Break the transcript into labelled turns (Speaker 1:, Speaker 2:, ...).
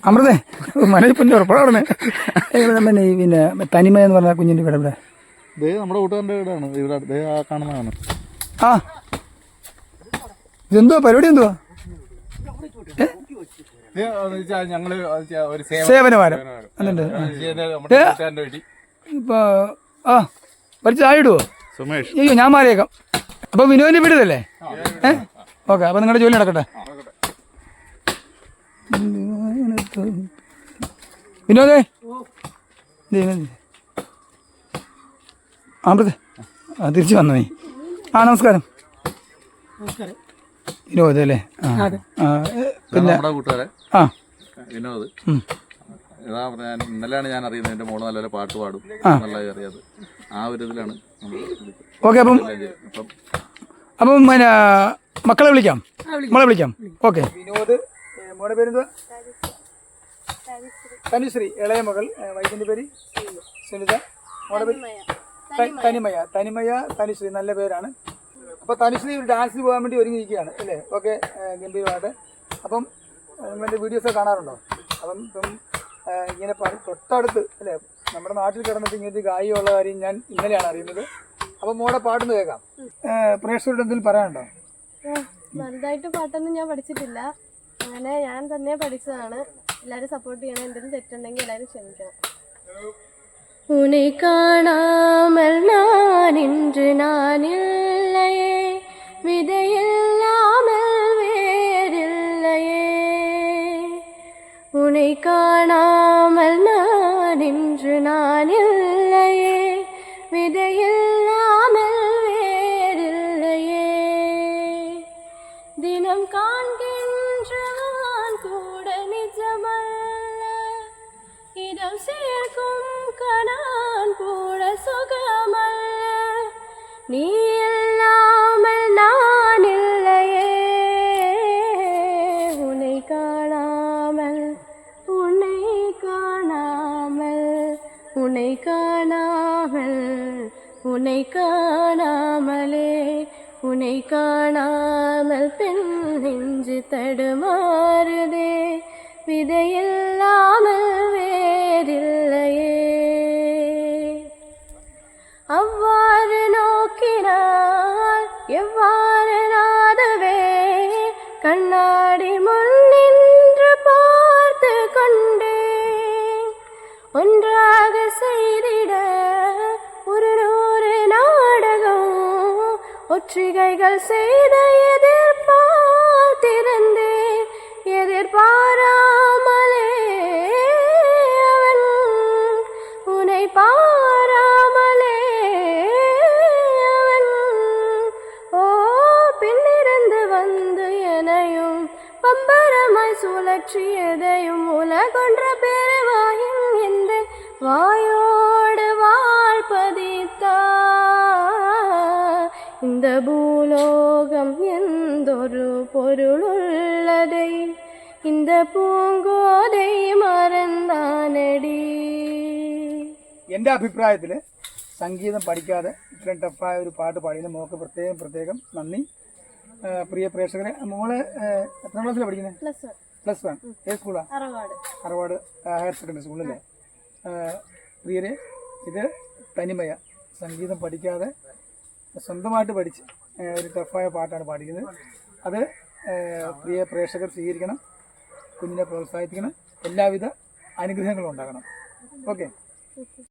Speaker 1: അമൃതേ മനോജ് പിന്നെ ഉറപ്പാണ്. പിന്നെ തനിമ എന്ന് പറഞ്ഞ കുഞ്ഞിൻ്റെ വീട് ഇവിടെ
Speaker 2: നമ്മുടെ കൂട്ടുകാരൻ്റെ വീടാണ് ഇവിടെ കാണുന്നതാണ്.
Speaker 1: ആ ഇതെന്തുവാ പരിപാടി? എന്തുവാ സേവനവാരം ഇപ്പൊ വലിച്ച് ചായ ഇടുവോ? സുമേഷ് അയ്യോ ഞാൻ മാറിയേക്കാം. അപ്പൊ വിനോദിന്റെ വീട് ഇതല്ലേ? ഓക്കെ, അപ്പൊ നിങ്ങളുടെ ജോലി നടക്കട്ടെ. വിനോദേ അമൃത തിരിച്ചു വന്നു നീ. നമസ്കാരം. വിനോദ് അല്ലേ?
Speaker 2: പിന്നെ വിനോദ് ഇന്നലെയാണ് ഞാൻ അറിയുന്നത് എൻ്റെ മോള് നല്ലൊരു പാട്ട് പാടും നല്ലതായി അറിയാതെ. ആ ഒരു ഇതിലാണ്.
Speaker 1: ഓക്കെ, അപ്പം പിന്നെ മക്കളെ വിളിക്കാം. ഓക്കെ. വിനോദ്, മോളുടെ പേരെന്തുവാ? തനുശ്രീ. ഇളയ മകൾ. വൈദ്യന്റെ പേര് സുനിത. മോളുടെ പേര് തനിമയ തനുശ്രീ. നല്ല പേരാണ്. അപ്പോൾ തനുശ്രീ ഒരു ഡാൻസിന് പോകാൻ വേണ്ടി ഒരുങ്ങിയിരിക്കുകയാണ് അല്ലേ? ഓക്കെ, ഗംഭീരമായിട്ട്. അപ്പം നിങ്ങളെൻ്റെ വീഡിയോസ് കാണാറുണ്ടോ? അപ്പം ഇപ്പം ഇങ്ങനെ തൊട്ടടുത്ത് അല്ലേ നമ്മുടെ നാട്ടിൽ കിടന്നിട്ട് ഇങ്ങനത്തെ ഗായികമുള്ള കാര്യം ഞാൻ ഇന്നലെയാണ് അറിയുന്നത്. അപ്പം മോടെ പാട്ടൊന്ന് കേൾക്കാം. പ്രേക്ഷകരോട് എന്തെങ്കിലും പറയാനുണ്ടോ?
Speaker 3: വലുതായിട്ട് പാട്ടൊന്നും ഞാൻ പഠിച്ചിട്ടില്ല. അങ്ങനെ ഞാൻ തന്നെ പഠിച്ചതാണ്. എല്ലാവരും സപ്പോർട്ട് ചെയ്യണം. എന്തെങ്കിലും തെറ്റുണ്ടെങ്കിൽ എല്ലാവരും ക്ഷമിക്കണം. உன்னை காணாமல் நான் இன்று நான் இல்லையே, விதையில்லாமல் வேறில்லையே. உன்னை காணாமல் நான் இன்று நான் இல்லையே, விதையில்லாமல் வேறில்லையே. தினம் காண்கின்றான் கூட நிஜமல்ல, இதம் சேர்க்கும் கணான் கூட சுகமல்ல. நீ இல்லாமல் நான் இல்லையே, உன்னை காணாமல் உன்னை காணாமல் உன்னை காணாமல் உன்னை காணாமலே உன்னை காணாமல் பெண் நெஞ்சு தடுமாறுதே, விதையில்லாமல் வேறில்லையே. அவ்வாறு நோக்கினால் எவ்வாறு நாதவே, கண்ணாடி முன் நின்று பார்த்து கொண்டேன். ஒன்றாக செய்திட ஒரு 100 நாடகம், ஒற்றிகைகள் செய்த எதிர்பார்த்திருந்தேன். எதிர்பாராமலே அவன் உன்னை பாராமலே அவன் பின்னிருந்து வந்து எனையும் பம்பரமாய் சுழற்றியதையும் உலகொன்ற பெருவாயின் எந்த வாயோடு வாழ்பதித்தா. இந்த பூலோகம் எந்தொரு பொருளுள்ளதை இந்த പൂങ്കോதை മറന്നാനടി.
Speaker 1: എൻ്റെ അഭിപ്രായത്തിൽ സംഗീതം പഠിക്കാതെ ഇത്രയും ടഫായ ഒരു പാട്ട് പാടിയത് മോൾക്ക് പ്രത്യേകം നന്ദി. പ്രിയ പ്രേക്ഷകരെ, മോള് എത്രാം ക്ലാസ്സിലാണ് പഠിക്കുന്നത്? +1. ഏത് സ്കൂളാണ്? അറവാട് ഹയർ സെക്കൻഡറി സ്കൂളല്ലേ? പ്രിയരെ, ഇത് തനിമയ. സംഗീതം പഠിക്കാതെ സ്വന്തമായിട്ട് പഠിച്ച് ഒരു ടഫായ പാട്ടാണ് പാടിക്കുന്നത്. അത് പ്രിയ പ്രേക്ഷകർ സ്വീകരിക്കണം, കുഞ്ഞിനെ പ്രോത്സാഹിപ്പിക്കണം, എല്ലാവിധ അനുഗ്രഹങ്ങളും ഉണ്ടാകണം. ഓക്കെ.